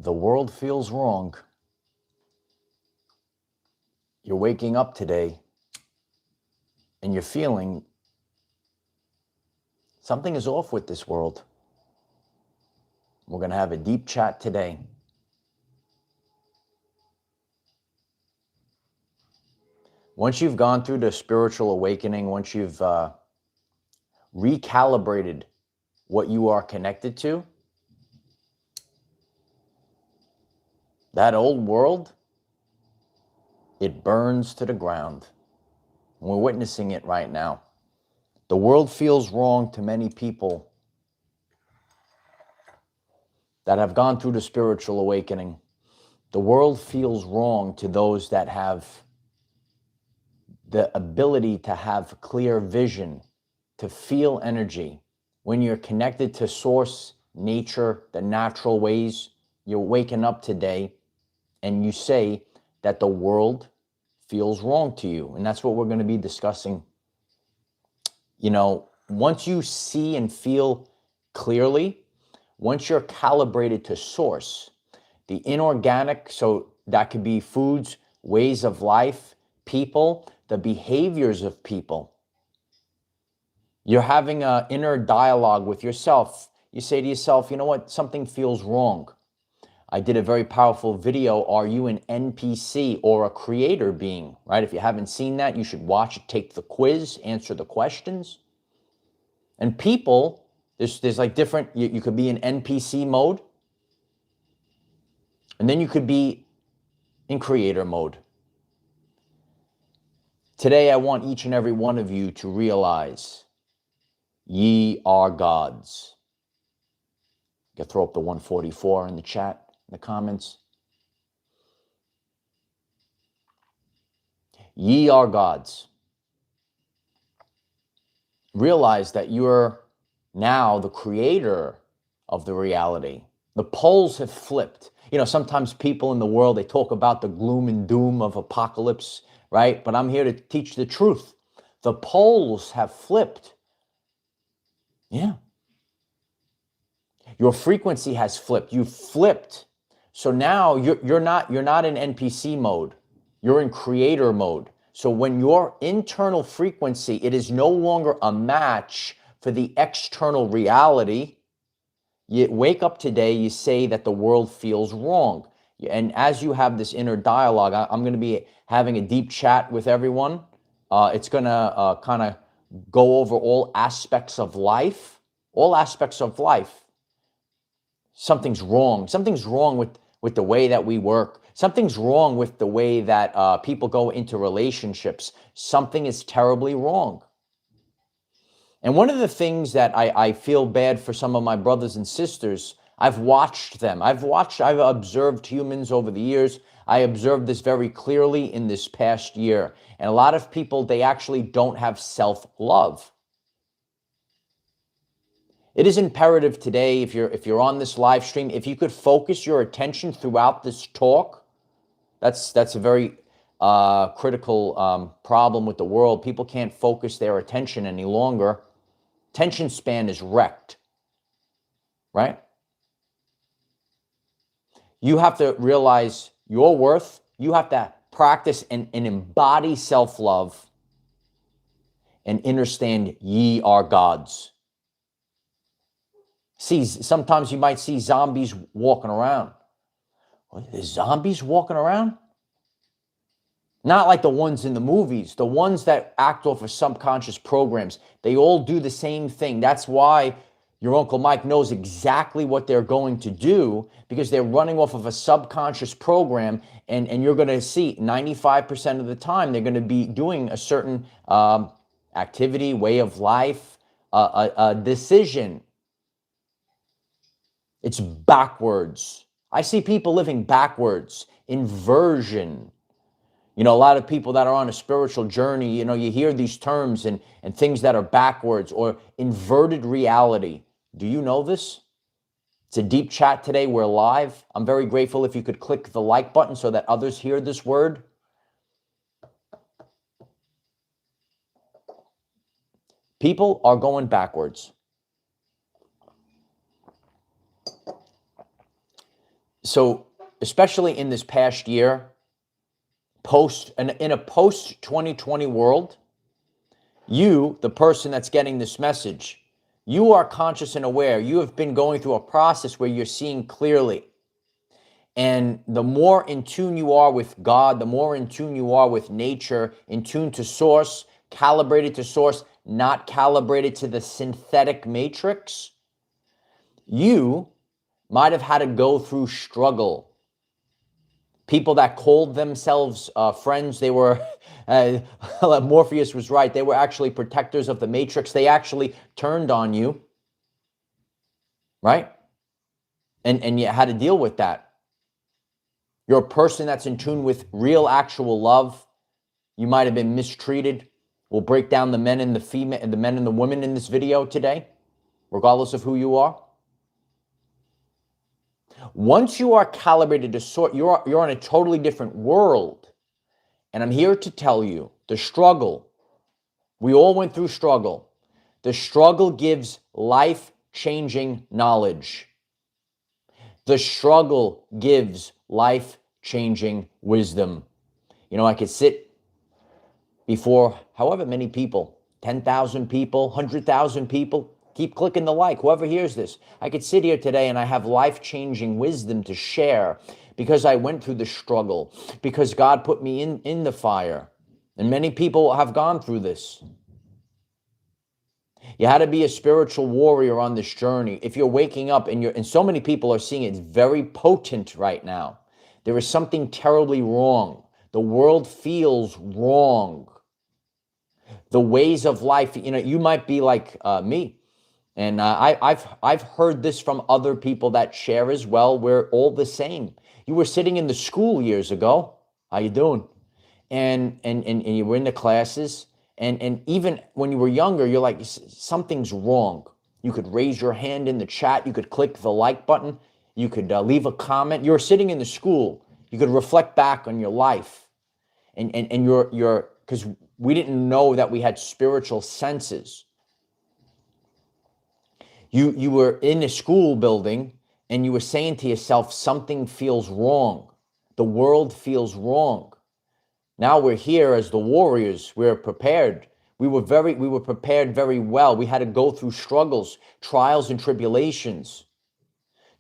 The world feels wrong. You're waking up today and you're feeling something is off with this world. We're going to have a deep chat today. Once you've gone through the spiritual awakening, once you've recalibrated what you are connected to, that old world, it burns to the ground. And we're witnessing it right now. The world feels wrong to many people that have gone through the spiritual awakening. The world feels wrong to those that have the ability to have clear vision, to feel energy. When you're connected to source, nature, the natural ways, you're waking up today and you say that the world feels wrong to you. And that's what we're going to be discussing. You know, once you see and feel clearly, once you're calibrated to source, the inorganic, so that could be foods, ways of life, people, the behaviors of people. You're having an inner dialogue with yourself. You say to yourself, you know what, something feels wrong. I did a very powerful video, are you an NPC or a creator being, right? If you haven't seen that, you should watch it, take the quiz, answer the questions. And people, there's like different, you could be in NPC mode, and then you could be in creator mode. Today, I want each and every one of you to realize ye are gods. You can throw up the 144 in the chat, in the comments. Ye are gods. Realize that you're now the creator of the reality. The poles have flipped. You know, sometimes people in the world, they talk about the gloom and doom of apocalypse, right? But I'm here to teach the truth. The poles have flipped. Yeah. Your frequency has flipped. You've flipped. So now you're not in NPC mode. You're in creator mode. So when your internal frequency, it is no longer a match for the external reality, you wake up today, you say that the world feels wrong. And as you have this inner dialogue, I'm going to be having a deep chat with everyone. It's going to kind of go over all aspects of life, Something's wrong. Something's wrong with the way that we work. Something's wrong with the way that people go into relationships. Something is terribly wrong. And one of the things that I feel bad for some of my brothers and sisters, I've watched them. I've observed humans over the years. I observed this very clearly in this past year. And a lot of people, they actually don't have self-love. It is imperative today, if you're on this live stream, if you could focus your attention throughout this talk, that's a very critical problem with the world. People can't focus their attention any longer. Attention span is wrecked, right? You have to realize your worth. You have to practice and embody self-love and understand ye are gods. See, sometimes you might see zombies walking around. There's zombies walking around? Not like the ones in the movies, the ones that act off of subconscious programs. They all do the same thing. That's why your Uncle Mike knows exactly what they're going to do, because they're running off of a subconscious program, and you're going to see 95% of the time they're going to be doing a certain activity, way of life, a decision. It's backwards. I see people living backwards, inversion. You know, a lot of people that are on a spiritual journey, you know, you hear these terms and things that are backwards or inverted reality. Do you know this? It's a deep chat today. We're live. I'm very grateful if you could click the like button so that others hear this word. People are going backwards. So especially in this past year, in a post 2020 world, you, the person that's getting this message, you are conscious and aware. You have been going through a process where you're seeing clearly. And the more in tune you are with God, the more in tune you are with nature, in tune to source, calibrated to source, not calibrated to the synthetic matrix, you might have had to go through struggle. People that called themselves friends, they were, Morpheus was right, they were actually protectors of the matrix. They actually turned on you, right? And you had to deal with that. You're a person that's in tune with real, actual love. You might have been mistreated. We'll break down the men and the men and the women in this video today, regardless of who you are. Once you are calibrated to sort, you're in a totally different world. And I'm here to tell you, the struggle, we all went through struggle. The struggle gives life-changing knowledge. The struggle gives life-changing wisdom. You know, I could sit before however many people, 10,000 people, 100,000 people, keep clicking the like, whoever hears this. I could sit here today and I have life-changing wisdom to share because I went through the struggle, because God put me in the fire. And many people have gone through this. You had to be a spiritual warrior on this journey. If you're waking up and so many people are seeing it's very potent right now. There is something terribly wrong. The world feels wrong. The ways of life, you know, you might be like me. And I've heard this from other people that share as well. We're all the same. You were sitting in the school years ago. How you doing? And you were in the classes. And even when you were younger, you're like, something's wrong. You could raise your hand in the chat. You could click the like button. You could leave a comment. You're sitting in the school. You could reflect back on your life. And you're because we didn't know that we had spiritual senses. You were in a school building and you were saying to yourself, something feels wrong. The world feels wrong. Now we're here as the warriors. We're prepared. We were prepared very well. We had to go through struggles, trials, and tribulations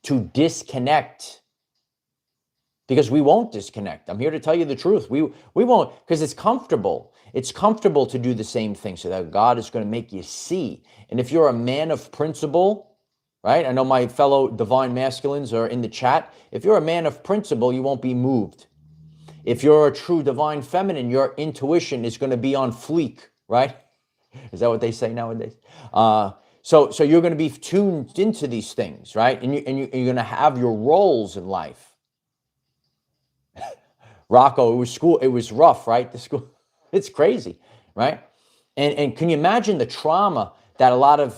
to disconnect. Because we won't disconnect. I'm here to tell you the truth. We won't, because it's comfortable. It's comfortable to do the same thing so that God is going to make you see. And if you're a man of principle, right? I know my fellow divine masculines are in the chat. If you're a man of principle, you won't be moved. If you're a true divine feminine, your intuition is going to be on fleek, right? Is that what they say nowadays? So you're going to be tuned into these things, right? And you're going to have your roles in life. Rocco, it was rough, right? The school, it's crazy, right? And can you imagine the trauma that a lot of,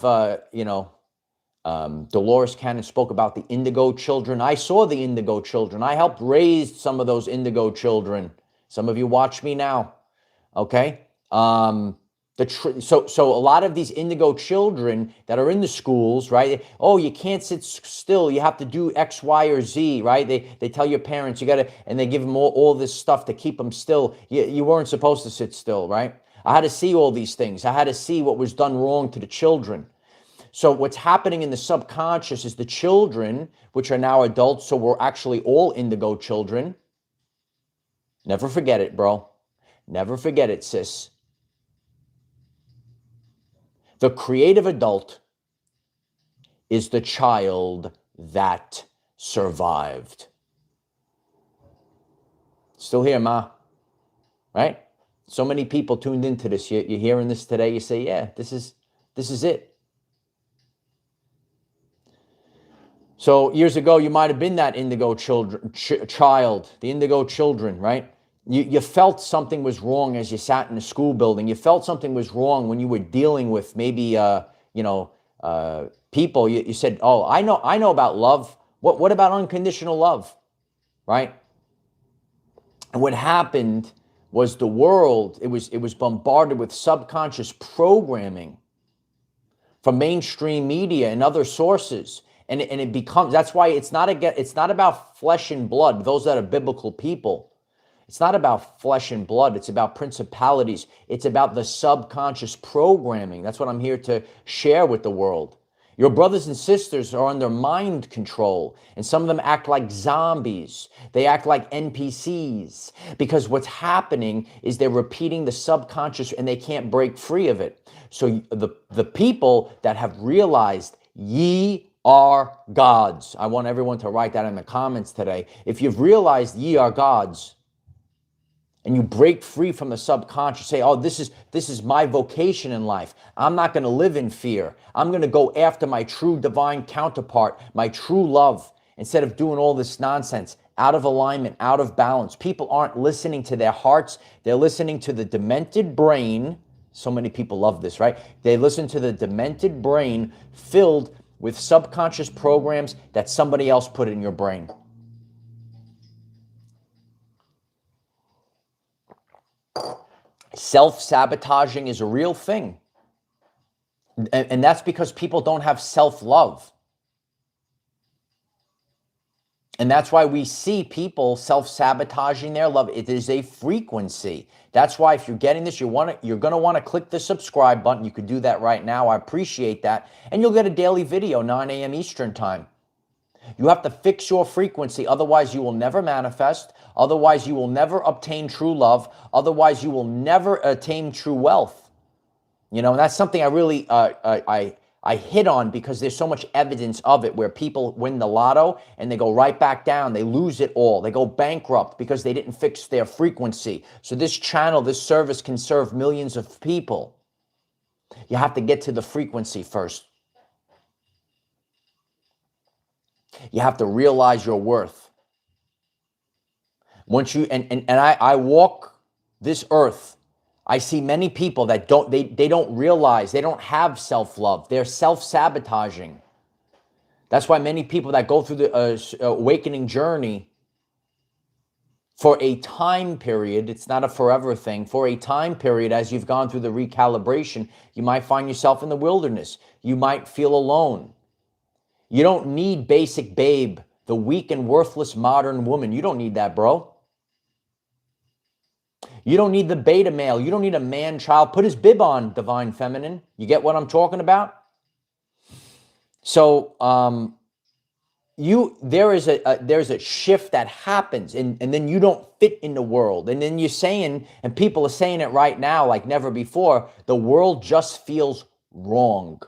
Dolores Cannon spoke about the indigo children. I saw the indigo children. I helped raise some of those indigo children. Some of you watch me now, okay? So a lot of these indigo children that are in the schools, right? Oh, you can't sit still. You have to do X, Y, or Z, right? They tell your parents you got to, and they give them all this stuff to keep them still. You weren't supposed to sit still, right? I had to see all these things. I had to see what was done wrong to the children. So what's happening in the subconscious is the children, which are now adults, so we're actually all indigo children. Never forget it, bro. Never forget it, sis. The creative adult is the child that survived. Still here, Ma, right? So many people tuned into this. You're hearing this today. You say, yeah, this is it. So years ago, you might have been that indigo child, the indigo children, right? You felt something was wrong as you sat in a school building. You felt something was wrong when you were dealing with maybe, people. You said, oh, I know about love. What about unconditional love, right? And what happened was the world, it was bombarded with subconscious programming from mainstream media and other sources. And it becomes, that's why it's not about flesh and blood, those that are biblical people. It's not about flesh and blood. It's about principalities. It's about the subconscious programming. That's what I'm here to share with the world. Your brothers and sisters are under mind control, and some of them act like zombies. They act like NPCs because what's happening is they're repeating the subconscious and they can't break free of it. So the people that have realized ye are gods. I want everyone to write that in the comments today. If you've realized ye are gods, and you break free from the subconscious, say, oh, this is my vocation in life. I'm not going to live in fear. I'm going to go after my true divine counterpart, my true love, instead of doing all this nonsense, out of alignment, out of balance. People aren't listening to their hearts. They're listening to the demented brain. So many people love this, right? They listen to the demented brain filled with subconscious programs that somebody else put in your brain. Self-sabotaging is a real thing. And that's because people don't have self-love. And that's why we see people self-sabotaging their love. It is a frequency. That's why if you're getting this, you're going to want to click the subscribe button. You could do that right now. I appreciate that. And you'll get a daily video, 9 a.m. Eastern time. You have to fix your frequency. Otherwise, you will never manifest. Otherwise, you will never obtain true love. Otherwise, you will never attain true wealth. You know, and that's something I really I hit on because there's so much evidence of it where people win the lotto and they go right back down. They lose it all. They go bankrupt because they didn't fix their frequency. So this channel, this service can serve millions of people. You have to get to the frequency first. You have to realize your worth. Once you, I walk this earth, I see many people that they don't realize, they don't have self-love. They're self-sabotaging. That's why many people that go through the awakening journey for a time period, it's not a forever thing, for a time period, as you've gone through the recalibration, you might find yourself in the wilderness. You might feel alone. You don't need basic babe, the weak and worthless modern woman. You don't need that, bro. You don't need the beta male. You don't need a man child. Put his bib on, divine feminine. You get what I'm talking about? So there's a shift that happens, and then you don't fit in the world. And then you're saying, and people are saying it right now like never before, the world just feels wrong.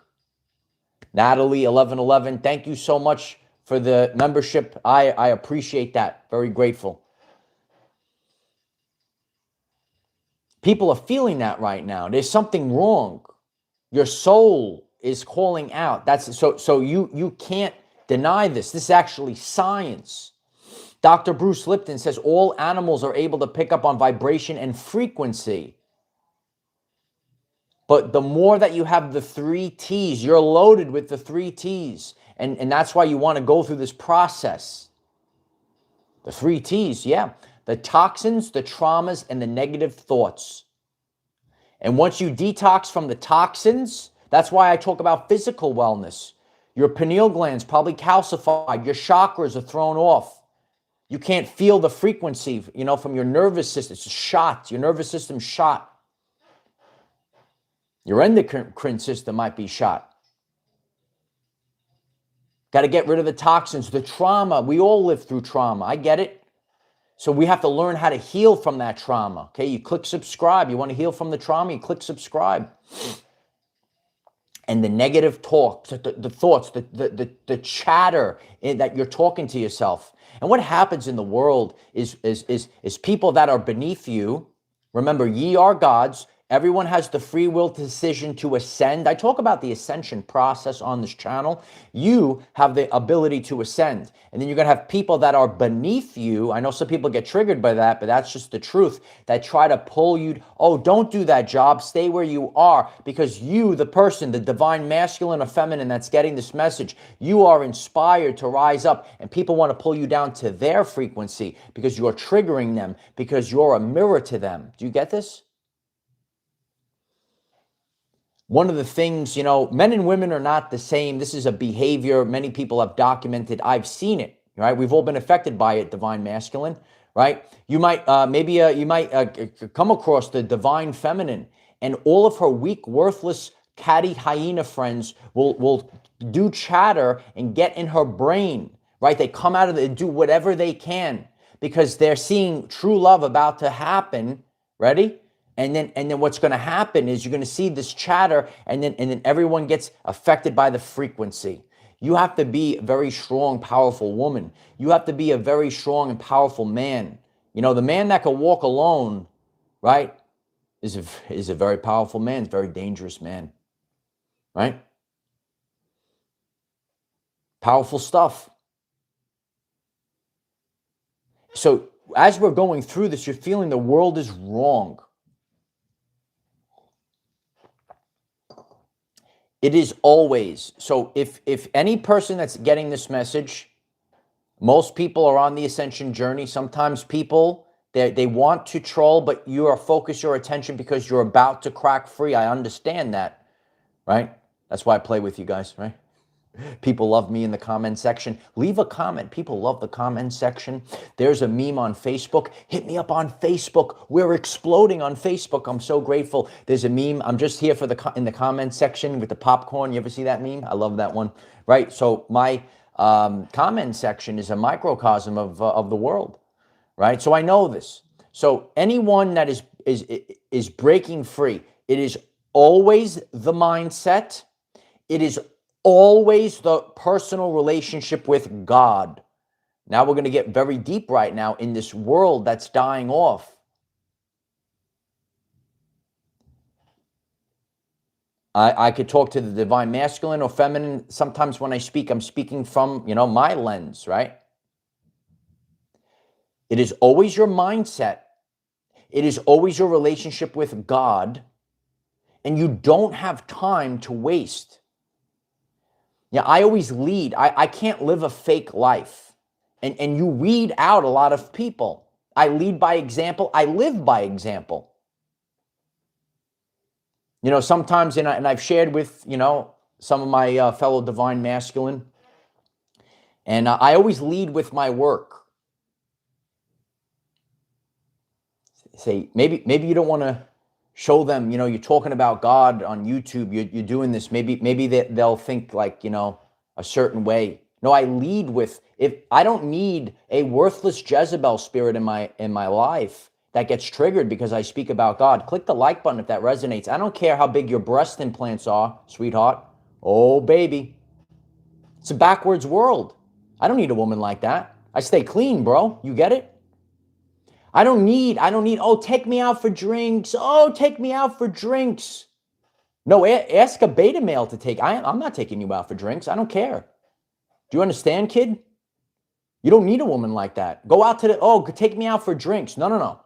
Natalie 1111, thank you so much for the membership. I appreciate that. Very grateful. People are feeling that right now. There's something wrong. Your soul is calling out. That's so you can't deny this. This is actually science. Dr. Bruce Lipton says all animals are able to pick up on vibration and frequency. But the more that you have the 3 T's, you're loaded with the 3 T's. And that's why you want to go through this process. The 3 T's, yeah. The toxins, the traumas, and the negative thoughts. And once you detox from the toxins, that's why I talk about physical wellness. Your pineal gland's probably calcified. Your chakras are thrown off. You can't feel the frequency, from your nervous system. It's shot. Your nervous system's shot. Your endocrine system might be shot. Got to get rid of the toxins, the trauma. We all live through trauma. I get it. So we have to learn how to heal from that trauma. Okay, you click subscribe. You want to heal from the trauma, you click subscribe. And the negative talk, the thoughts, the chatter that you're talking to yourself. And what happens in the world is people that are beneath you. Remember, ye are gods. Everyone has the free will decision to ascend. I talk about the ascension process on this channel. You have the ability to ascend. And then you're going to have people that are beneath you. I know some people get triggered by that, but that's just the truth. That try to pull you. Oh, don't do that job. Stay where you are. Because you, the person, the divine masculine or feminine that's getting this message, you are inspired to rise up. And people want to pull you down to their frequency because you're triggering them, because you're a mirror to them. Do you get this? one of the things, men and women are not the same. This is a behavior many people have documented. I've seen it, right? We've all been affected by it, divine masculine, right? You might, come across the divine feminine, and all of her weak, worthless, catty hyena friends will do chatter and get in her brain, right? They come out of it and do whatever they can because they're seeing true love about to happen. Ready? And then what's going to happen is you're going to see this chatter, and then everyone gets affected by the frequency. You have to be a very strong, powerful woman. You have to be a very strong and powerful man. The man that can walk alone, right, is a very powerful man, very dangerous man, right? Powerful stuff. So as we're going through this, you're feeling the world is wrong. It is always. So if any person that's getting this message, most people are on the ascension journey. Sometimes people, they want to troll, but you are focused your attention because you're about to crack free. I understand that, right? That's why I play with you guys, right? People love me in the comment section. Leave a comment. People love the comment section. There's a meme on Facebook. Hit me up on Facebook. We're exploding on Facebook. I'm so grateful. There's a meme. I'm just here in the comment section with the popcorn. You ever see that meme? I love that one. Right. So my comment section is a microcosm of the world. Right. So I know this. So anyone that is breaking free, it is always the mindset. It is always the personal relationship with God. Now we're going to get very deep right now in this world that's dying off. I could talk to the divine masculine or feminine. Sometimes when I speak, I'm speaking from, my lens, right? It is always your mindset. It is always your relationship with God. And you don't have time to waste. Yeah, I always lead. I can't live a fake life. And you weed out a lot of people. I lead by example. I live by example. Sometimes, and I've shared with, some of my fellow divine masculine, and I always lead with my work. Say, maybe you don't want to show them, you're talking about God on YouTube, you're doing this. Maybe they'll think like, a certain way. No, I lead with, if I don't need a worthless Jezebel spirit in my life that gets triggered because I speak about God. Click the like button if that resonates. I don't care how big your breast implants are, sweetheart. Oh, baby. It's a backwards world. I don't need a woman like that. I stay clean, bro. You get it? I don't need, oh, take me out for drinks. Oh, take me out for drinks. No, ask a beta male to take. I'm not taking you out for drinks. I don't care. Do you understand, kid? You don't need a woman like that. Go out to take me out for drinks. No.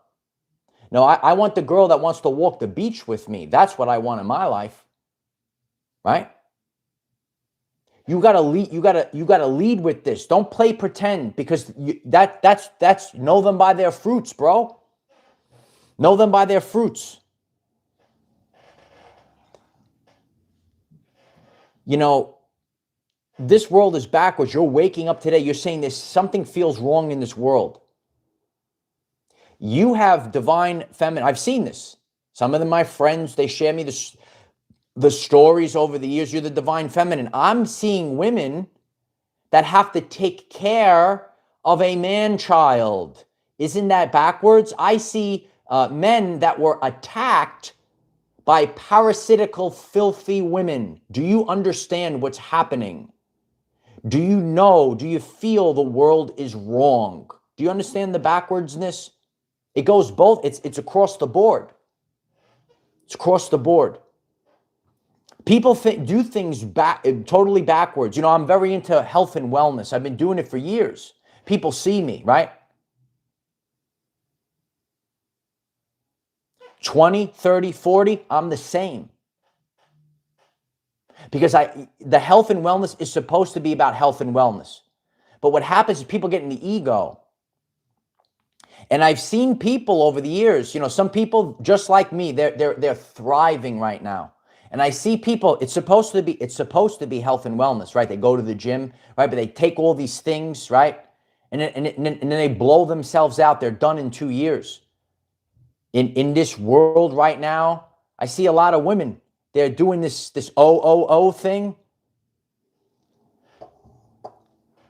No, I want the girl that wants to walk the beach with me. That's what I want in my life. Right? You gotta lead. You gotta lead with this. Don't play pretend, because that's know them by their fruits, bro. Know them by their fruits. This world is backwards. You're waking up today. You're saying something feels wrong in this world. You have divine feminine. I've seen this. Some of them, my friends, they share me the stories over the years. You're the divine feminine. I'm seeing women that have to take care of a man-child. Isn't that backwards? I see men that were attacked by parasitical, filthy women. Do you understand what's happening? Do you feel the world is wrong? Do you understand the backwardsness? It goes both. It's across the board. It's across the board. People do things totally backwards. I'm very into health and wellness. I've been doing it for years. People see me, right? 20, 30, 40, I'm the same. Because the health and wellness is supposed to be about health and wellness. But what happens is people get in the ego. And I've seen people over the years, some people just like me, they're thriving right now. And I see people, it's supposed to be health and wellness, right? They go to the gym, right? But they take all these things, right? And then they blow themselves out. They're done in 2 years. In this world right now, I see a lot of women. They're doing this OOO thing.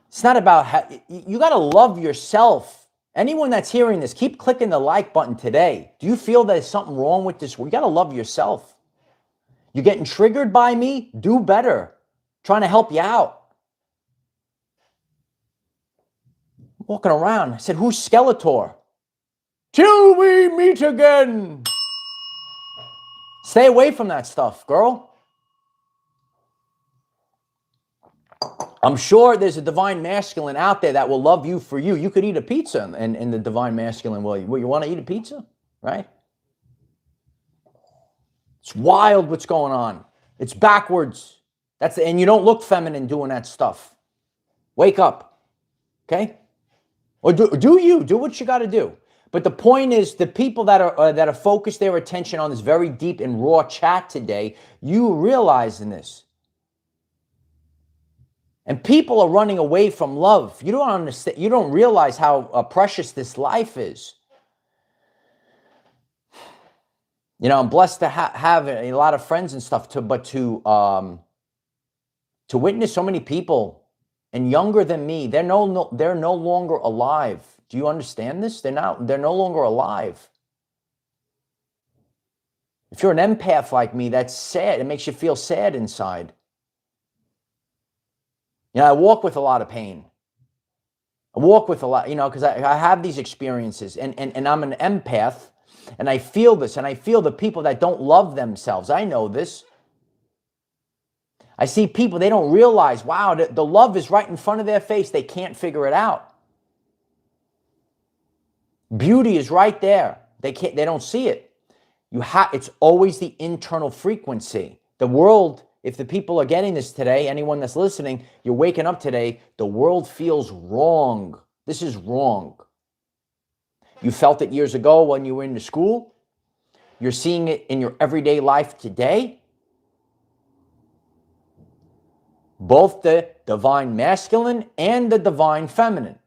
It's not about you got to love yourself. Anyone that's hearing this, keep clicking the like button today. Do you feel there's something wrong with this? You got to love yourself. You're getting triggered by me? Do better. I'm trying to help you out. I'm walking around. I said, who's Skeletor? Till we meet again. Stay away from that stuff, girl. I'm sure there's a divine masculine out there that will love you for you. You could eat a pizza and the divine masculine will. You want to eat a pizza, right? It's wild what's going on. It's backwards. And you don't look feminine doing that stuff. Wake up, okay? Or do you do what you got to do? But the point is, the people that are focused their attention on this very deep and raw chat today, you realizing this. And people are running away from love. You don't understand. You don't realize how precious this life is. You know, I'm blessed to have a lot of friends and stuff. To witness so many people and younger than me, they're no longer alive. Do you understand this? They're no longer alive. If you're an empath like me, that's sad. It makes you feel sad inside. You know, I walk with a lot of pain. I walk with a lot, you know, because I have these experiences and I'm an empath and I feel this and I feel the people that don't love themselves. I know this. I see people, they don't realize, wow, the love is right in front of their face. They can't figure it out. Beauty is right there. They don't see it. It's always the internal frequency. The world, if the people are getting this today, anyone that's listening, you're waking up today, the world feels wrong. This is wrong. You felt it years ago when you were in the school. You're seeing it in your everyday life today. Both the divine masculine and the divine feminine.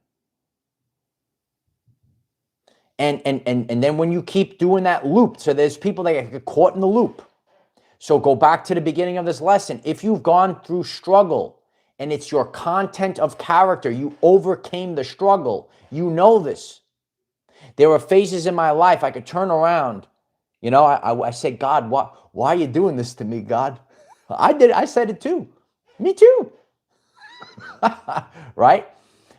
And then when you keep doing that loop, so there's people that get caught in the loop. So go back to the beginning of this lesson. If you've gone through struggle and it's your content of character, you overcame the struggle. You know this. There were phases in my life I could turn around. You know, I said, God, why are you doing this to me, God? I said it too. Me too. Right?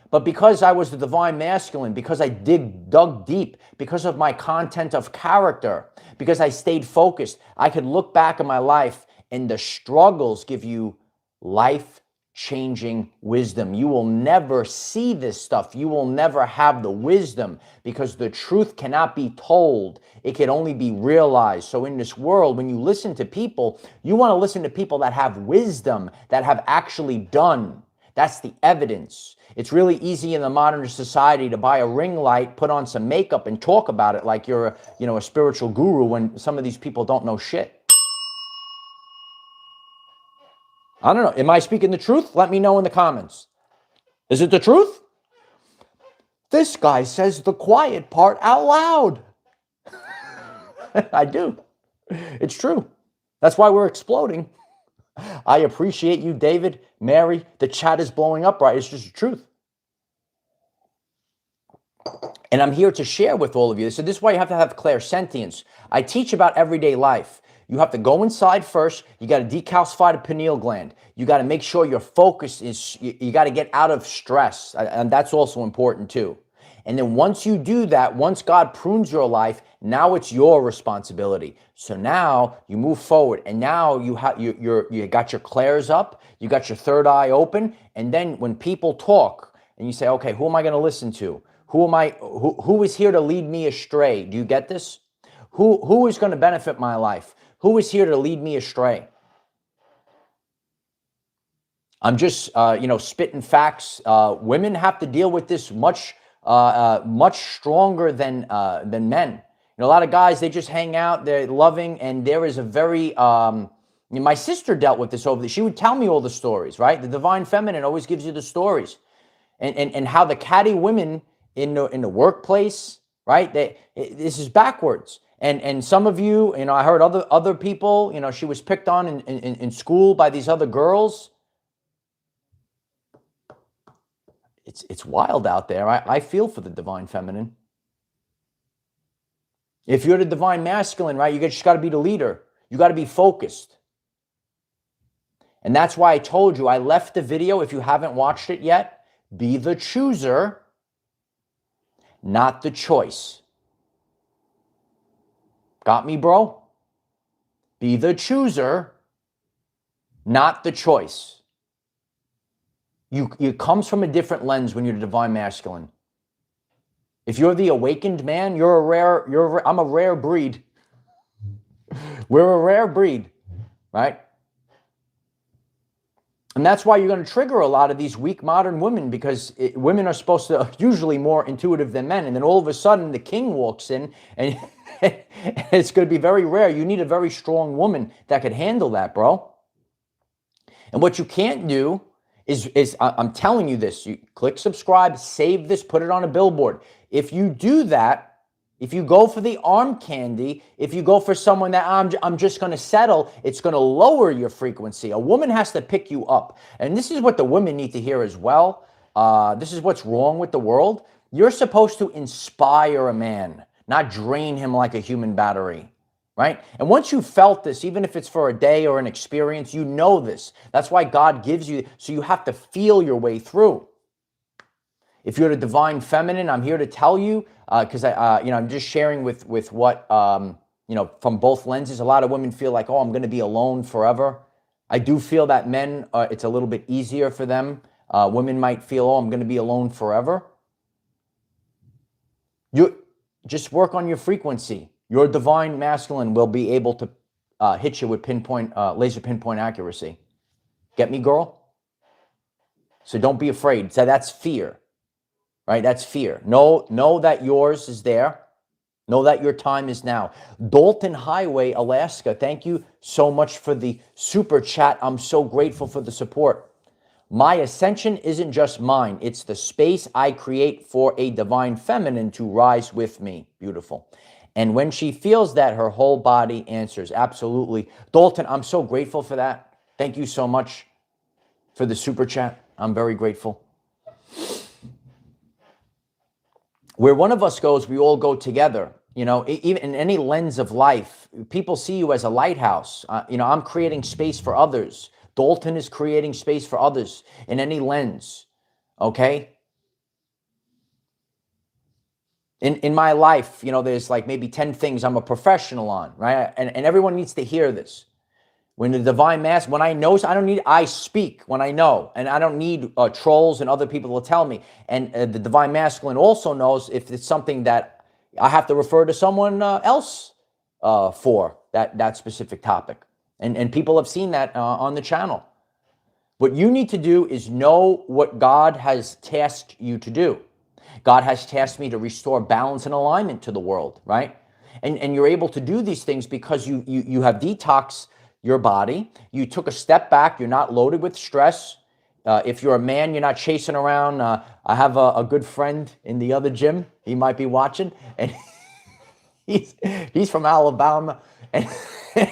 But because I was the divine masculine, because I dug deep, because of my content of character, because I stayed focused, I could look back at my life and the struggles give you life-changing wisdom. You will never see this stuff. You will never have the wisdom because the truth cannot be told. It can only be realized. So in this world, when you listen to people, you want to listen to people that have wisdom, that have actually done. That's the evidence. It's really easy in the modern society to buy a ring light, put on some makeup, and talk about it like you're a spiritual guru when some of these people don't know shit. I don't know. Am I speaking the truth? Let me know in the comments. Is it the truth? This guy says the quiet part out loud. I do. It's true. That's why we're exploding. I appreciate you, David, Mary. The chat is blowing up, right? It's just the truth. And I'm here to share with all of you. So this is why you have to have clairsentience. I teach about everyday life. You have to go inside first. You got to decalcify the pineal gland. You got to make sure your focus is, you got to get out of stress. And that's also important too. And then once you do that, once God prunes your life, now it's your responsibility. So now you move forward, and now you got your clairs up, you got your third eye open, and then when people talk, and you say, okay, who am I going to listen to? Who is here to lead me astray? Do you get this? Who is going to benefit my life? Who is here to lead me astray? I'm just spitting facts. Women have to deal with this much stronger than men. A lot of guys, they just hang out, they're loving, and there is a very My sister dealt with this over the, she would tell me all the stories, right? The divine feminine always gives you the stories. And how the catty women in the workplace, right? This is backwards. And some of you, I heard other people, she was picked on in school by these other girls. It's wild out there. I feel for the divine feminine. If you're the divine masculine, right, you just got to be the leader. You got to be focused. And that's why I told you, I left the video, if you haven't watched it yet, be the chooser, not the choice. Got me, bro? Be the chooser, not the choice. It comes from a different lens when you're the divine masculine. If you're the awakened man, I'm a rare breed. We're a rare breed, right? And that's why you're going to trigger a lot of these weak modern women, because women are supposed to usually more intuitive than men. And then all of a sudden the king walks in and it's going to be very rare. You need a very strong woman that could handle that, bro. And what you can't do is I'm telling you this, you click subscribe, save this, put it on a billboard. If you do that, if you go for the arm candy, if you go for someone that I'm just going to settle, it's going to lower your frequency. A woman has to pick you up. And this is what the women need to hear as well. This is what's wrong with the world. You're supposed to inspire a man, not drain him like a human battery, right? And once you felt this, even if it's for a day or an experience, you know this. That's why God gives you, so you have to feel your way through. If you're the divine feminine, I'm here to tell you, because I'm just sharing with what from both lenses. A lot of women feel like, oh, I'm going to be alone forever. I do feel that men, it's a little bit easier for them. Women might feel, oh, I'm going to be alone forever. You just work on your frequency. Your divine masculine will be able to hit you with laser pinpoint accuracy. Get me, girl? So don't be afraid. So that's fear. Right? That's fear. Know that yours is there. Know that your time is now. Dalton Highway, Alaska, thank you so much for the super chat. I'm so grateful for the support. My ascension isn't just mine. It's the space I create for a divine feminine to rise with me. Beautiful. And when she feels that, her whole body answers. Absolutely. Dalton, I'm so grateful for that. Thank you so much for the super chat. I'm very grateful. Where one of us goes, we all go together. Even in any lens of life, people see you as a lighthouse. I'm creating space for others. Dalton is creating space for others in any lens, okay? In my life, there's like maybe 10 things I'm a professional on, right? And everyone needs to hear this. When the divine mass, when I know, I speak when I know, and I don't need trolls and other people to tell me. And the divine masculine also knows if it's something that I have to refer to someone else for that specific topic. And people have seen that on the channel. What you need to do is know what God has tasked you to do. God has tasked me to restore balance and alignment to the world, right? And you're able to do these things because you have detoxed your body. You took a step back. You're not loaded with stress. If you're a man, you're not chasing around. I have a good friend in the other gym. He might be watching, and he's from Alabama, and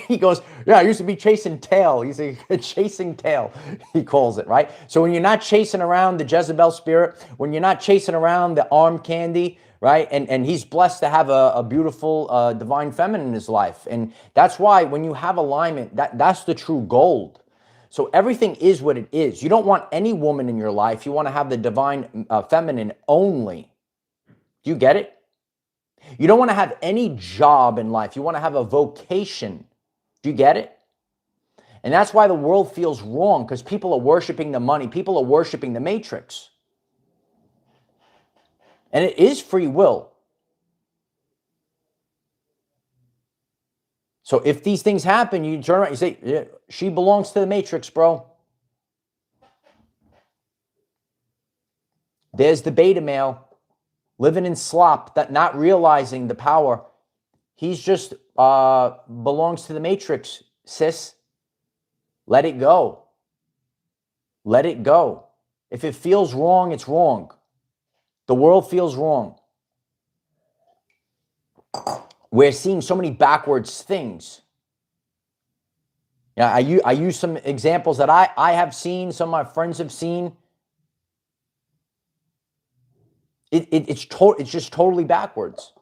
he goes, yeah, I used to be chasing tail. He's a chasing tail, he calls it, right? So when you're not chasing around the Jezebel spirit, when you're not chasing around the arm candy, right? And he's blessed to have a beautiful divine feminine in his life. And that's why when you have alignment, that's the true gold. So everything is what it is. You don't want any woman in your life. You want to have the divine feminine only. Do you get it? You don't want to have any job in life. You want to have a vocation. Do you get it? And that's why the world feels wrong, because people are worshiping the money. People are worshiping the matrix. And it is free will. So if these things happen, you turn around, you say, yeah, she belongs to the matrix, bro. There's the beta male living in slop, that not realizing the power. He's just belongs to the matrix, sis. Let it go. Let it go. If it feels wrong, it's wrong. The world feels wrong. We're seeing so many backwards things. Yeah, I use some examples that I have seen, some of my friends have seen. It's just totally backwards.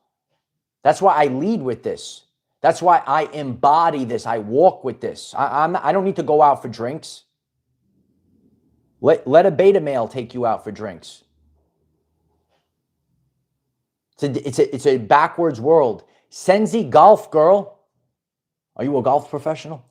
That's why I lead with this. That's why I embody this. I walk with this. I don't need to go out for drinks. Let a beta male take you out for drinks. It's a backwards world. Senzi, golf girl. Are you a golf professional?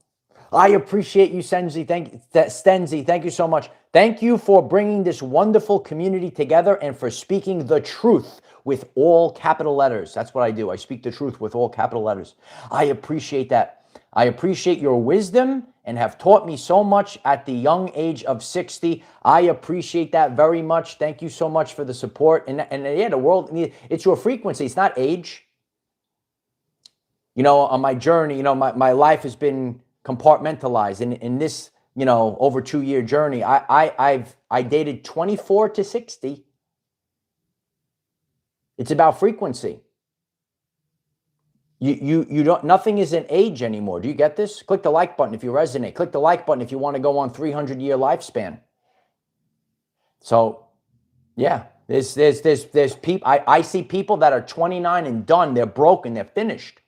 I appreciate you, Senzi. Stenzi, thank you so much. Thank you for bringing this wonderful community together and for speaking the truth with all capital letters. That's what I do. I speak the truth with all capital letters. I appreciate that. I appreciate your wisdom and have taught me so much at the young age of 60. I appreciate that very much. Thank you so much for the support. And yeah, the world, it's your frequency. It's not age. You know, on my journey, you know, my life has been compartmentalized. In this, you know, over 2-year journey, I dated 24 to 60. It's about frequency. You don't, nothing is an age anymore. Do you get this? Click the like button if you resonate. Click the like button if you want to go on 300-year lifespan. So, yeah, there's people. I see people that are 29 and done. They're broken. They're finished.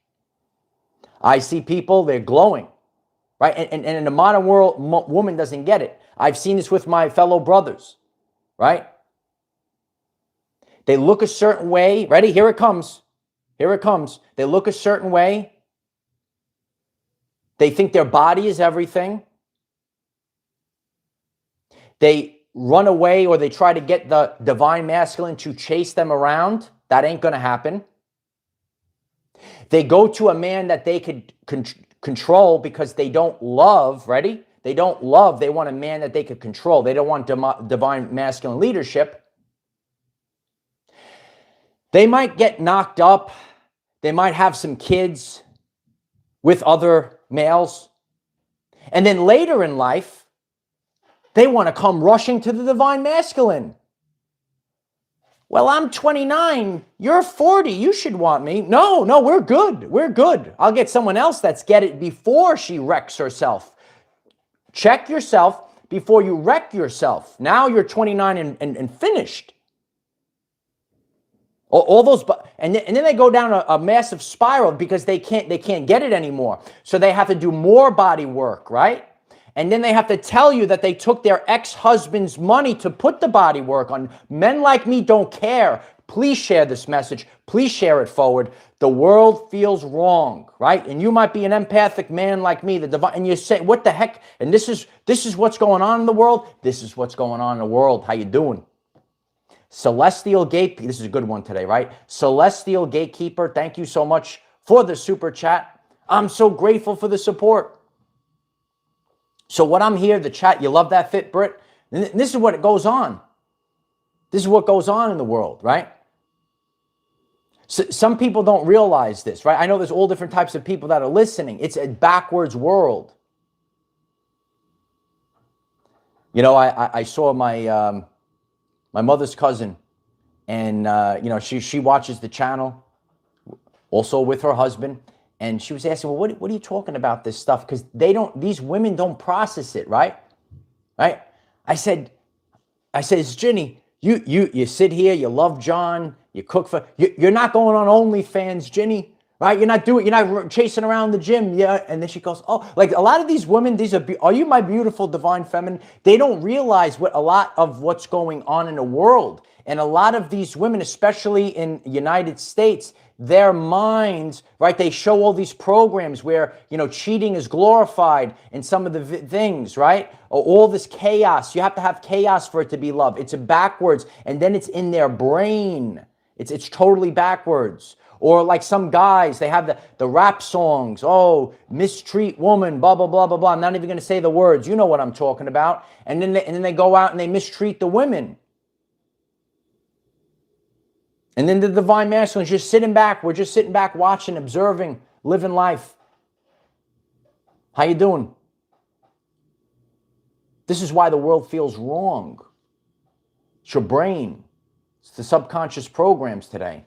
I see people, they're glowing, right? And in the modern world, woman doesn't get it. I've seen this with my fellow brothers, right? They look a certain way. Ready? Here it comes. Here it comes. They look a certain way. They think their body is everything. They run away or they try to get the divine masculine to chase them around. That ain't going to happen. They go to a man that they could control because they don't love. Ready? They don't love. They want a man that they could control. They don't want divine masculine leadership. They might get knocked up. They might have some kids with other males. And then later in life, they want to come rushing to the divine masculine. Well, I'm 29. You're 40. You should want me. No, we're good. We're good. I'll get someone else that's get it before she wrecks herself. Check yourself before you wreck yourself. Now you're 29 and finished. All those, and then they go down a massive spiral because they can't get it anymore. So they have to do more body work, right? And then they have to tell you that they took their ex-husband's money to put the body work on. Men like me don't care. Please share this message. Please share it forward. The world feels wrong, right? And you might be an empathic man like me, the divine, and you say, "What the heck?" And this is what's going on in the world. This is what's going on in the world. How you doing? Celestial Gatekeeper, this is a good one today, right? Celestial Gatekeeper, thank you so much for the super chat. I'm so grateful for the support. So what I'm here, the chat, you love that fit, Britt? And this is what goes on. This is what goes on in the world, right? So some people don't realize this, right? I know there's all different types of people that are listening. It's a backwards world. You know, I saw my mother's cousin, and you know, she watches the channel, also with her husband, and she was asking, well, what are you talking about this stuff? Because these women don't process it, right? Right? I said, Ginny, you sit here, you love John, you cook for, you're not going on OnlyFans, Ginny, right? You're not chasing around the gym, yeah. And then she goes, oh, like a lot of these women, are you my beautiful divine feminine? They don't realize a lot of what's going on in the world. And a lot of these women, especially in the United States, their minds, right? They show all these programs where, you know, cheating is glorified in some of the things, right? All this chaos. You have to have chaos for it to be love. It's backwards. And then it's in their brain. It's totally backwards. Or like some guys, they have the rap songs. Oh, mistreat woman, blah, blah, blah, blah, blah. I'm not even going to say the words. You know what I'm talking about. And then they go out and they mistreat the women. And then the divine masculine is just sitting back. We're just sitting back, watching, observing, living life. How you doing? This is why the world feels wrong. It's your brain. It's the subconscious programs today.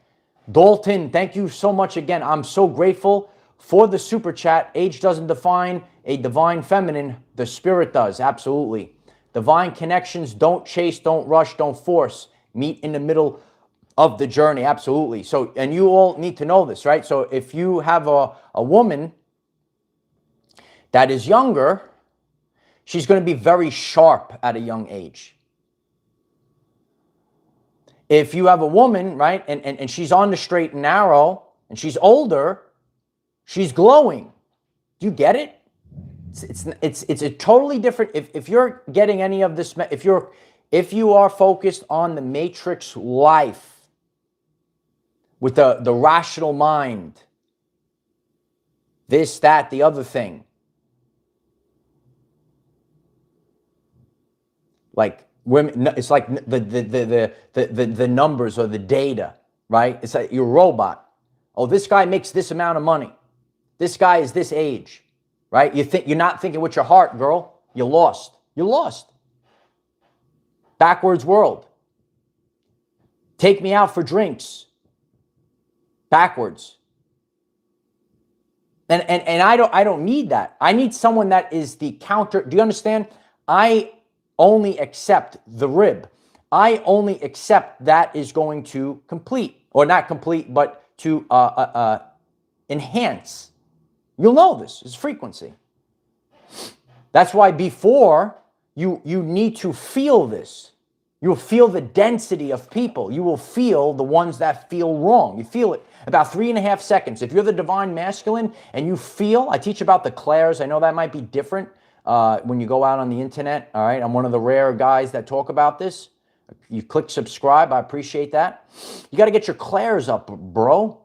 Dalton, thank you so much again. I'm so grateful for the super chat. Age doesn't define a divine feminine. The spirit does. Absolutely. Divine connections don't chase, don't rush, don't force. Meet in the middle of the journey. Absolutely. So, and you all need to know this, right? So if you have a woman that is younger, she's going to be very sharp at a young age. If you have a woman, right, and she's on the straight and narrow, and she's older, she's glowing. Do you get it? It's a totally different. If you're getting any of this, if you are focused on the matrix life with the rational mind, this, that, the other thing, like women, it's like the numbers or the data, right? It's like you're a robot. Oh, this guy makes this amount of money. This guy is this age. Right? You're not thinking with your heart, girl. You're lost. You're lost. Backwards world. Take me out for drinks. Backwards. And I don't need that. I need someone that is the counter. Do you understand? I only accept the rib. I only accept that is going to complete, or not complete, but to enhance. You'll know this. It's frequency. That's why before, you need to feel this. You'll feel the density of people. You will feel the ones that feel wrong. You feel it about 3.5 seconds. If you're the divine masculine and you feel, I teach about the clairs. I know that might be different when you go out on the internet. All right, I'm one of the rare guys that talk about this. You click subscribe. I appreciate that. You got to get your clairs up, bro.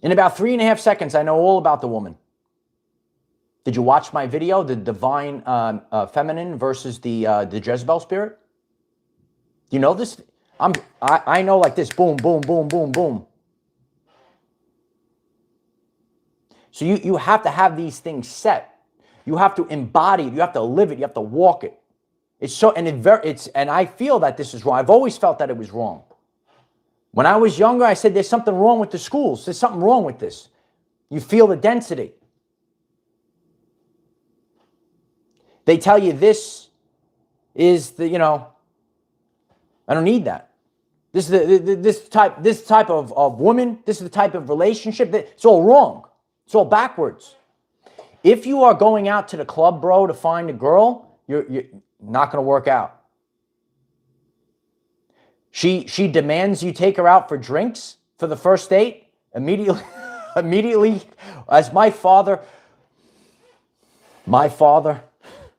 In about 3.5 seconds, I know all about the woman. Did you watch my video, the divine feminine versus the Jezebel spirit? You know this? I know like this, boom, boom, boom, boom, boom. So you have to have these things set. You have to embody it. You have to live it. You have to walk it. It's so, and I feel that this is wrong. I've always felt that it was wrong. When I was younger, I said, there's something wrong with the schools. There's something wrong with this. You feel the density. They tell you this is the, I don't need that. This is this type of woman. This is the type of relationship that it's all wrong. It's all backwards. If you are going out to the club, bro, to find a girl, you're not going to work out. She demands you take her out for drinks for the first date. Immediately, as my father,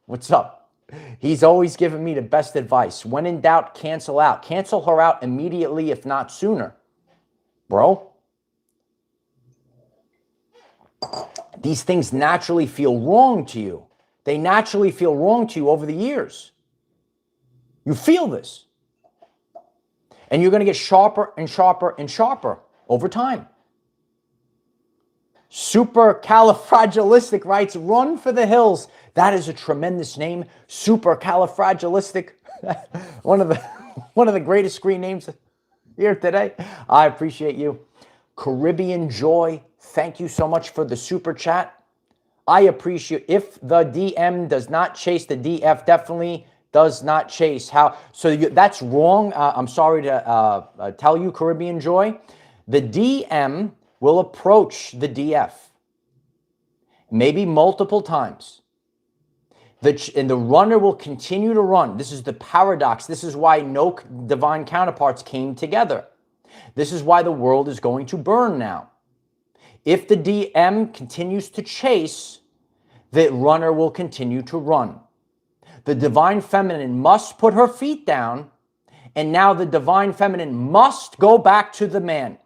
what's up? He's always given me the best advice. When in doubt, cancel out. Cancel her out immediately, if not sooner. Bro. These things naturally feel wrong to you. They naturally feel wrong to you over the years. You feel this. And you're going to get sharper and sharper and sharper over time. Supercalifragilistic writes, run for the hills. That is a tremendous name. Supercalifragilistic. one of the greatest screen names here today. I appreciate you. Caribbean Joy, thank you so much for the super chat. I appreciate, if the DM does not chase, the DF definitely does not chase. That's wrong. I'm sorry to tell you, Caribbean Joy. The DM will approach the DF maybe multiple times. And the runner will continue to run. This is the paradox. This is why no divine counterparts came together. This is why the world is going to burn now. If the DM continues to chase, the runner will continue to run. The divine feminine must put her feet down, and now the divine feminine must go back to the man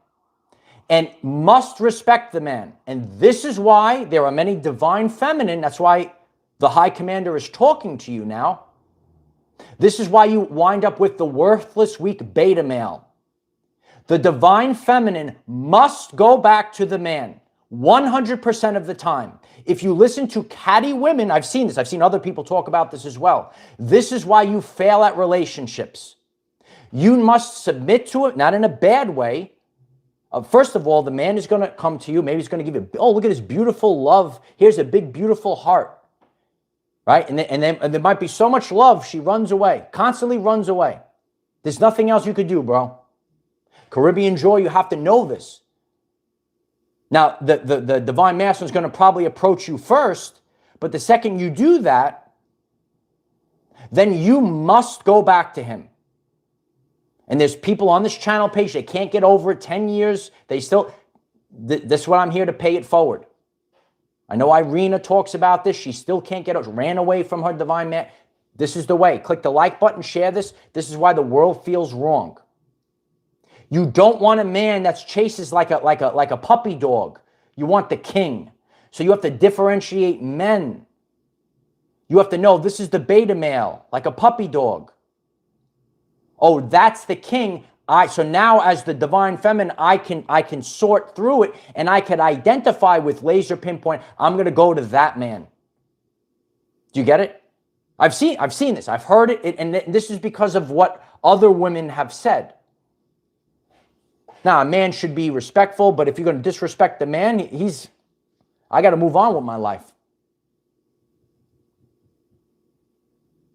and must respect the man. And this is why there are many divine feminine. That's why the high commander is talking to you now. This is why you wind up with the worthless, weak beta male. The divine feminine must go back to the man. 100% of the time. If you listen to catty women, I've seen this. I've seen other people talk about this as well. This is why you fail at relationships. You must submit to it, not in a bad way. First of all, the man is going to come to you. Maybe he's going to give you, oh, look at this beautiful love. Here's a big, beautiful heart. Right? And there might be so much love, she runs away, constantly runs away. There's nothing else you could do, bro. Caribbean Joy, you have to know this. Now, the Divine Masculine is going to probably approach you first, but the second you do that, then you must go back to him. And there's people on this channel page, they can't get over it, 10 years, they still, this is what I'm here to pay it forward. I know Irina talks about this, she still can't get it, ran away from her Divine Man. This is the way. Click the like button, share this. This is why the world feels wrong. You don't want a man that chases like a puppy dog. You want the king. So you have to differentiate men. You have to know this is the beta male, like a puppy dog. Oh, that's the king. So now as the divine feminine, I can sort through it and I can identify with laser pinpoint. I'm going to go to that man. Do you get it? I've seen this. I've heard it. And this is because of what other women have said. Now, a man should be respectful, but if you're going to disrespect the man, I got to move on with my life.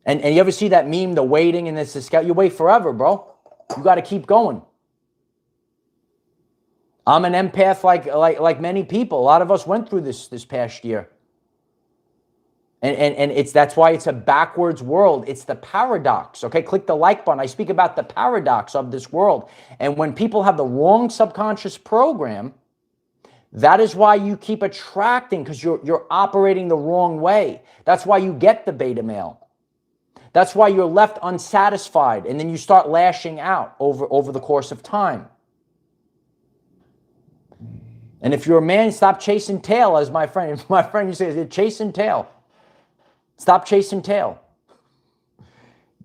And you ever see that meme, the waiting and this, you wait forever, bro. You got to keep going. I'm an empath like many people. A lot of us went through this past year. And that's why it's a backwards world. It's the paradox. Okay, click the like button. I speak about the paradox of this world. And when people have the wrong subconscious program, that is why you keep attracting, because you're operating the wrong way. That's why you get the beta male. That's why you're left unsatisfied, and then you start lashing out over the course of time. And if you're a man, stop chasing tail, as my friend used to say, chasing tail. Stop chasing tail.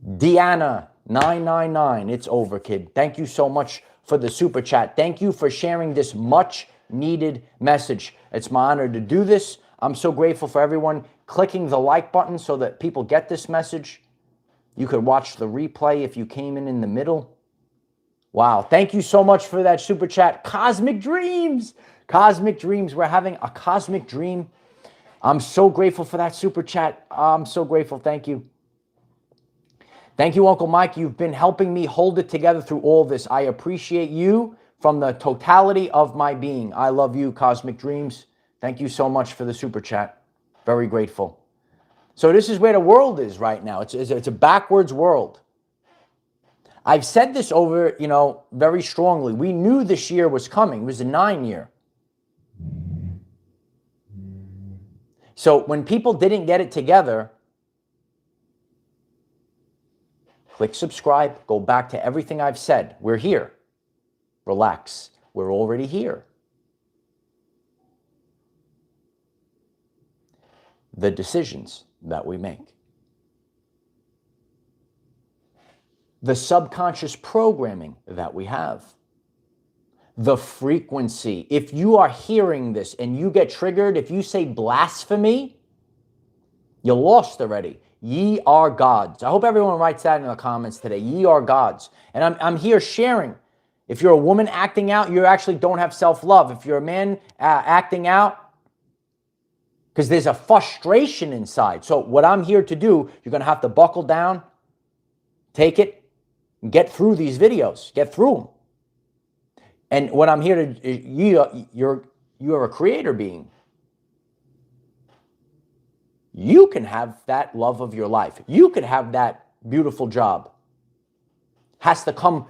Deanna, 999. It's over, kid. Thank you so much for the super chat. Thank you for sharing this much needed message. It's my honor to do this. I'm so grateful for everyone clicking the like button so that people get this message. You could watch the replay if you came in the middle. Wow. Thank you so much for that super chat. Cosmic Dreams. Cosmic Dreams. We're having a cosmic dream. I'm so grateful for that super chat. I'm so grateful. Thank you. Thank you, Uncle Mike. You've been helping me hold it together through all this. I appreciate you from the totality of my being. I love you, Cosmic Dreams. Thank you so much for the super chat. Very grateful. So this is where the world is right now. It's a backwards world. I've said this over, very strongly. We knew this year was coming. It was a 9 year. So when people didn't get it together, click subscribe, go back to everything I've said. We're here. Relax. We're already here. The decisions that we make. The subconscious programming that we have. The frequency. If you are hearing this and you get triggered, if you say blasphemy, you're lost already. Ye are gods. I hope everyone writes that in the comments today. Ye are gods. And I'm here sharing. If you're a woman acting out, you actually don't have self-love. If you're a man acting out, because there's a frustration inside. So what I'm here to do, you're going to have to buckle down, take it, and get through these videos. Get through them. And what I'm here to, you're a creator being. You can have that love of your life. You can have that beautiful job. Has to come,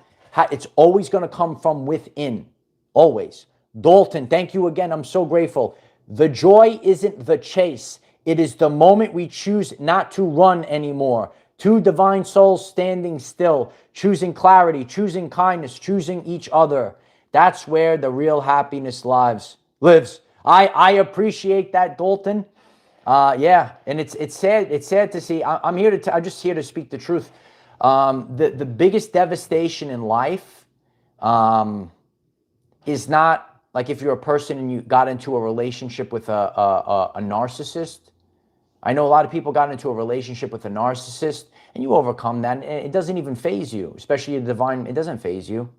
it's always going to come from within. Always. Dalton, thank you again. I'm so grateful. The joy isn't the chase. It is the moment we choose not to run anymore. Two divine souls standing still, choosing clarity, choosing kindness, choosing each other. That's where the real happiness lives. I appreciate that, Dalton. Yeah, and it's sad. It's sad to see. I'm just here to speak the truth. The biggest devastation in life is not Like if you're a person and you got into a relationship with a narcissist. I know a lot of people got into a relationship with a narcissist, and you overcome that, and it doesn't even faze you, especially a divine, it doesn't faze you.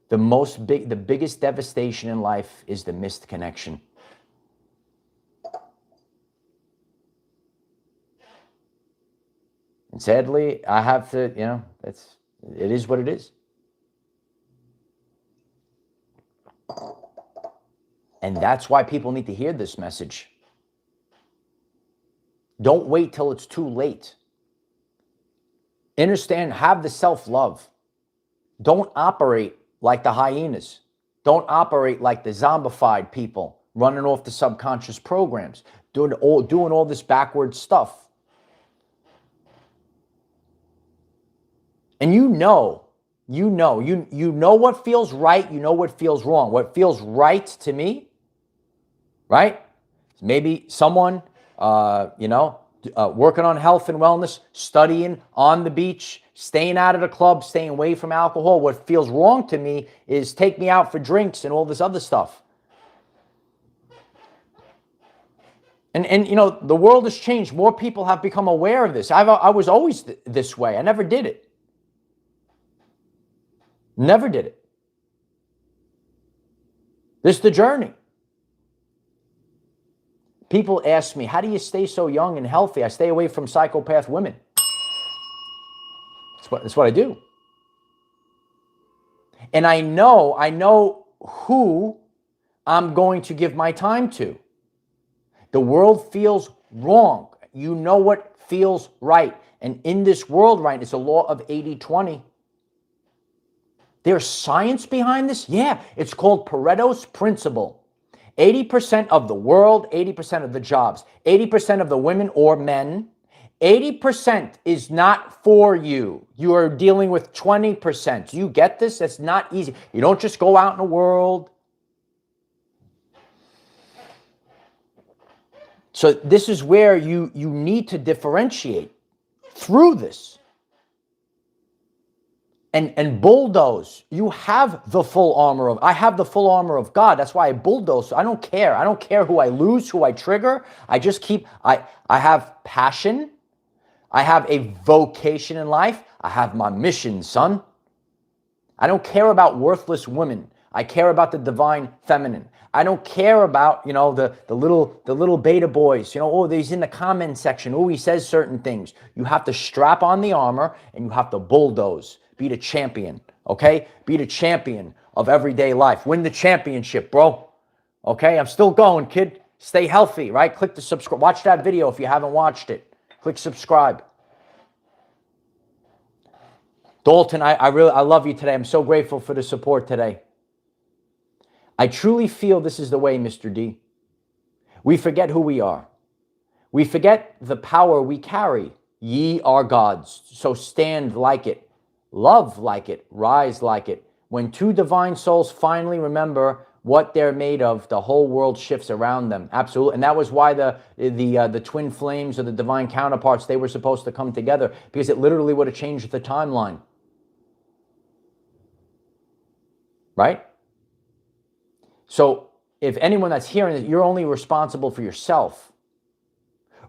The biggest devastation in life is the missed connection. And sadly, I have to, it is what it is. And that's why people need to hear this message. Don't wait till it's too late. Understand, have the self-love. Don't operate like the hyenas. Don't operate like the zombified people running off the subconscious programs, doing all this backward stuff. And you know what feels right, you know what feels wrong. What feels right to me, right? Maybe someone working on health and wellness, studying on the beach, staying out of the club, staying away from alcohol. What feels wrong to me is take me out for drinks and all this other stuff. And the world has changed. More people have become aware of this. I was always this way. I never did it. Never did it. This is the journey. People ask me, how do you stay so young and healthy? I stay away from psychopath women. That's what I do. And I know who I'm going to give my time to. The world feels wrong. You know what feels right. And in this world, right, it's a law of 80-20. There's science behind this? Yeah, it's called Pareto's Principle. 80% of the world, 80% of the jobs, 80% of the women or men, 80% is not for you. You are dealing with 20%. Do you get this? That's not easy. You don't just go out in the world. So this is where you need to differentiate through this. And bulldoze. You have the full armor of, I have the full armor of God. That's why I bulldoze. I don't care. I don't care who I lose, who I trigger. I just keep, I have passion. I have a vocation in life. I have my mission, son. I don't care about worthless women. I care about the divine feminine. I don't care about, the little beta boys, he's in the comment section. Oh, he says certain things. You have to strap on the armor and you have to bulldoze. Be the champion, okay? Be the champion of everyday life. Win the championship, bro. Okay, I'm still going, kid. Stay healthy, right? Click the subscribe. Watch that video if you haven't watched it. Click subscribe. Dalton, I love you today. I'm so grateful for the support today. I truly feel this is the way, Mr. D. We forget who we are. We forget the power we carry. Ye are gods, so stand like it. Love like it, rise like it. When two divine souls finally remember what they're made of, the whole world shifts around them. Absolutely. And that was why the twin flames or the divine counterparts, they were supposed to come together, because it literally would have changed the timeline. Right? So if anyone that's hearing it, you're only responsible for yourself.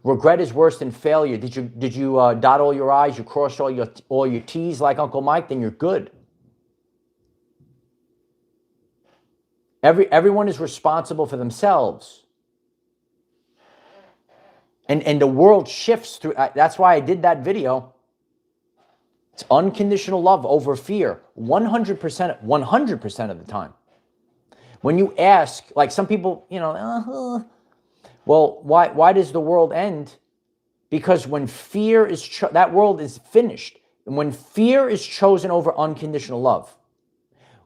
Regret is worse than failure. Did you dot all your I's, you crossed all your T's like Uncle Mike, then you're good. Everyone is responsible for themselves. And the world shifts through. That's why I did that video. It's unconditional love over fear. 100% of the time. When you ask, like some people, well, why does the world end? Because when fear is, that world is finished. And when fear is chosen over unconditional love,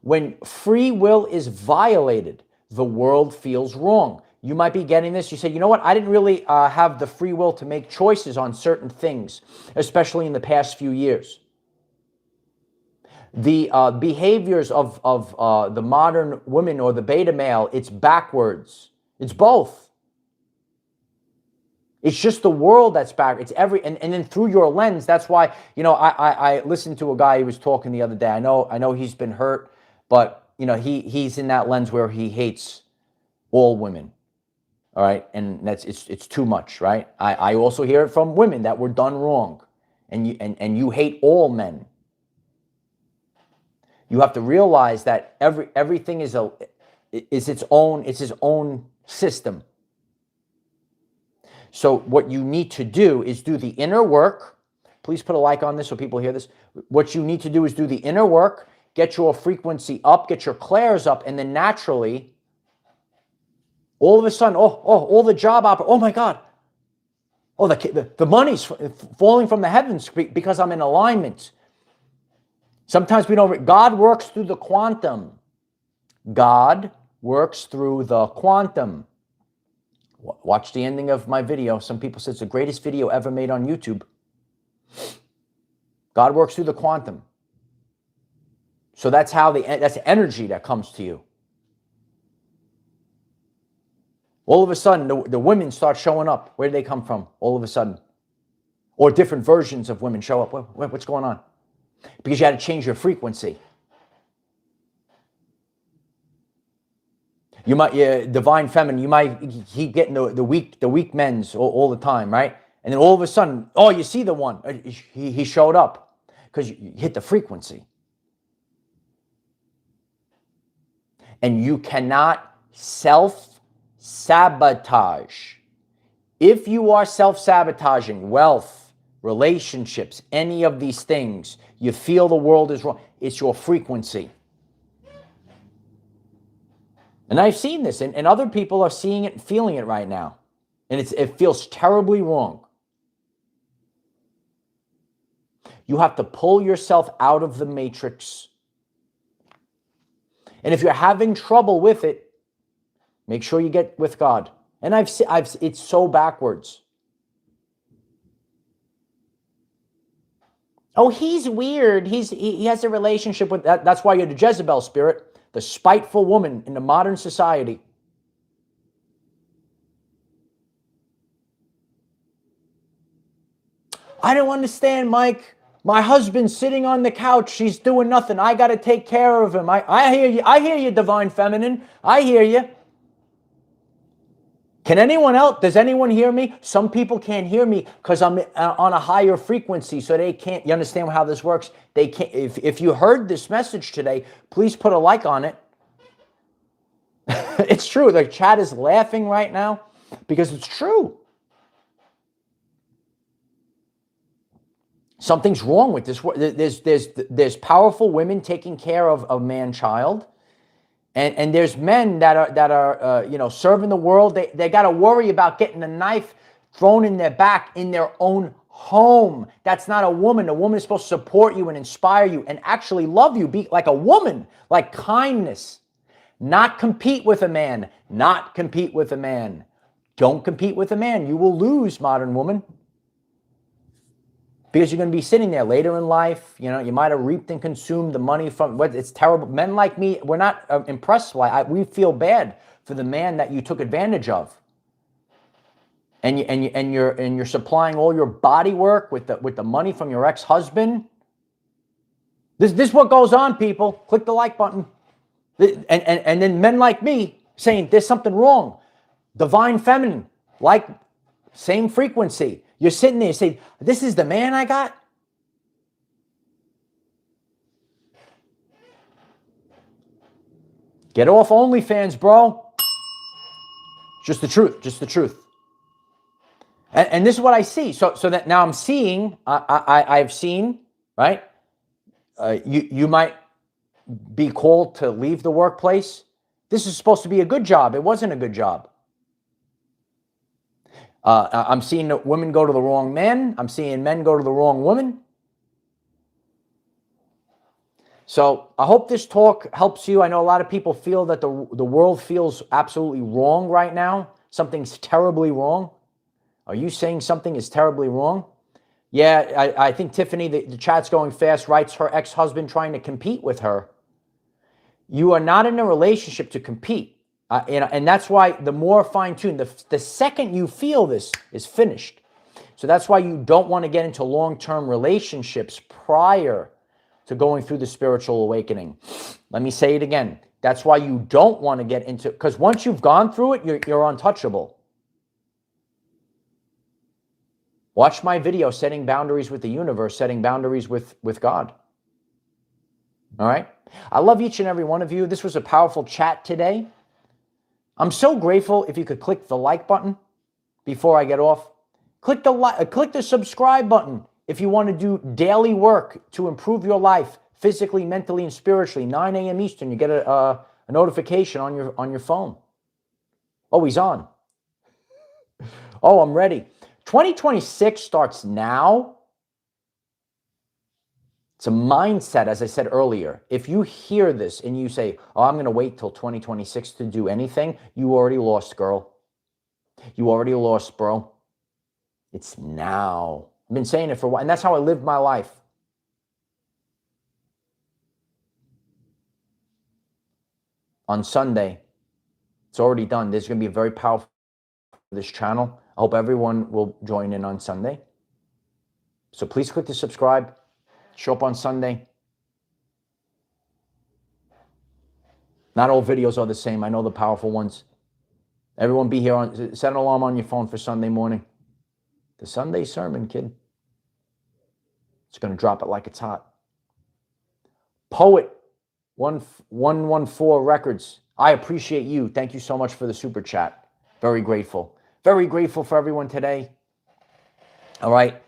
when free will is violated, the world feels wrong. You might be getting this. You say, you know what? I didn't really have the free will to make choices on certain things, especially in the past few years. The behaviors of the modern woman or the beta male, it's backwards. It's both. It's just the world that's back. It's and then through your lens, that's why, I listened to a guy who was talking the other day. I know he's been hurt, but he's in that lens where he hates all women. All right, and it's too much, right? I also hear it from women that were done wrong, and you hate all men. You have to realize that everything is its own system. So what you need to do is do the inner work. Please put a like on this so people hear this. What you need to do is do the inner work, get your frequency up, get your clairs up, and then naturally, all of a sudden, all the job oh my God. Oh, the money's falling from the heavens because I'm in alignment. Sometimes we don't. God works through the quantum. God works through the quantum. Watch the ending of my video. Some people say it's the greatest video ever made on YouTube. God works through the quantum. So that's how that's the energy that comes to you. All of a sudden, the women start showing up. Where do they come from? All of a sudden. Or different versions of women show up. What's going on? Because you had to change your frequency. You might, divine feminine, you might keep getting the weak men's all the time, right? And then all of a sudden, you see the one. He showed up because you hit the frequency. And you cannot self-sabotage. If you are self-sabotaging wealth, relationships, any of these things, you feel the world is wrong, it's your frequency. And I've seen this, and other people are seeing it and feeling it right now. And it feels terribly wrong. You have to pull yourself out of the matrix. And if you're having trouble with it, make sure you get with God. And it's so backwards. Oh, he's weird. He has a relationship with that. That's why you're the Jezebel spirit, the spiteful woman in the modern society. I don't understand, Mike. My husband's sitting on the couch. He's doing nothing. I got to take care of him. I hear you. I hear you, divine feminine. I hear you. Can anyone else? Does anyone hear me? Some people can't hear me because I'm on a higher frequency, so they can't. You understand how this works? They can't. If you heard this message today, please put a like on it. It's true. The chat is laughing right now because it's true. Something's wrong with this. There's powerful women taking care of a man-child. And there's men that are serving the world. They got to worry about getting a knife thrown in their back in their own home. That's not a woman. A woman is supposed to support you and inspire you and actually love you. Be like a woman, like kindness. Not compete with a man. Not compete with a man. Don't compete with a man. You will lose, modern woman. Because you're going to be sitting there later in life. You might have reaped and consumed the money from what it's terrible. Men like me, we're not impressed by. We feel bad for the man that you took advantage of. And you're supplying all your body work with the money from your ex-husband. This is what goes on, people. Click the like button. And then men like me saying there's something wrong. Divine feminine, like same frequency. You're sitting there, you say, this is the man I got? Get off OnlyFans, bro. Just the truth, just the truth. And this is what I see. So that now I'm seeing, I've seen, right? You might be called to leave the workplace. This is supposed to be a good job. It wasn't a good job. I'm seeing women go to the wrong men. I'm seeing men go to the wrong woman. So I hope this talk helps you. I know a lot of people feel that the world feels absolutely wrong right now. Something's terribly wrong. Are you saying something is terribly wrong? Yeah, I think Tiffany, the chat's going fast, writes her ex-husband trying to compete with her. You are not in a relationship to compete. And that's why the more fine-tuned, the second you feel this is finished. So that's why you don't want to get into long-term relationships prior to going through the spiritual awakening. Let me say it again. That's why you don't want to get into, because once you've gone through it, you're untouchable. Watch my video, Setting Boundaries with the Universe, Setting Boundaries with God. All right? I love each and every one of you. This was a powerful chat today. I'm so grateful if you could click the like button before I get off. Click the subscribe button if you want to do daily work to improve your life physically, mentally, and spiritually. 9 a.m. Eastern, you get a notification on your phone. Oh, he's on. Oh, I'm ready. 2026 starts now. It's a mindset, as I said earlier. If you hear this and you say, oh, I'm going to wait till 2026 to do anything, you already lost, girl. You already lost, bro. It's now. I've been saying it for a while, and that's how I lived my life. On Sunday, it's already done. There's going to be a very powerful for this channel. I hope everyone will join in on Sunday. So please click to subscribe. Show up on Sunday. Not all videos are the same. I know the powerful ones. Everyone be here. Set an alarm on your phone for Sunday morning. The Sunday sermon, kid. It's going to drop it like it's hot. Poet 114 Records. I appreciate you. Thank you so much for the super chat. Very grateful. Very grateful for everyone today. All right.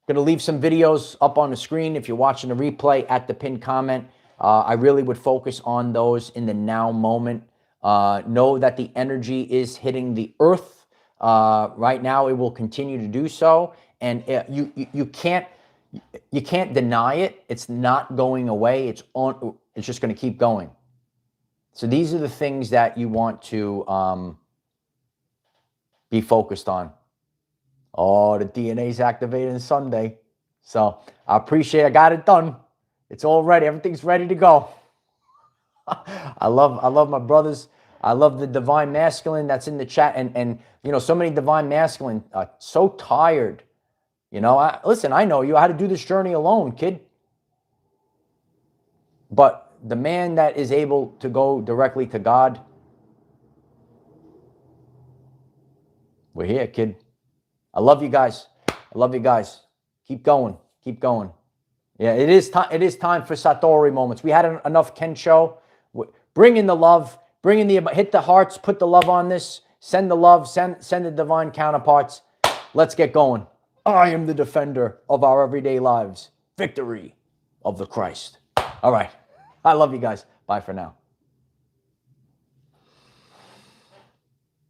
Going to leave some videos up on the screen if you're watching the replay at the pinned comment. I really would focus on those in the now moment. Know that the energy is hitting the earth. Right now, it will continue to do so. And you can't deny it. It's not going away. It's just going to keep going. So these are the things that you want to be focused on. Oh, the DNA's activated on Sunday. So I appreciate it. I got it done. It's all ready. Everything's ready to go. I love my brothers. I love the divine masculine that's in the chat. And you know, so many divine masculine, so tired. You know, listen, I know you. I had to do this journey alone, kid. But the man that is able to go directly to God, we're here, kid. I love you guys. I love you guys. Keep going. Keep going. Yeah, it is time. It is time for Satori moments. We had enough Ken show. Bring in the love. Bring in the hit the hearts. Put the love on this. Send the love. Send the divine counterparts. Let's get going. I am the defender of our everyday lives. Victory of the Christ. All right. I love you guys. Bye for now.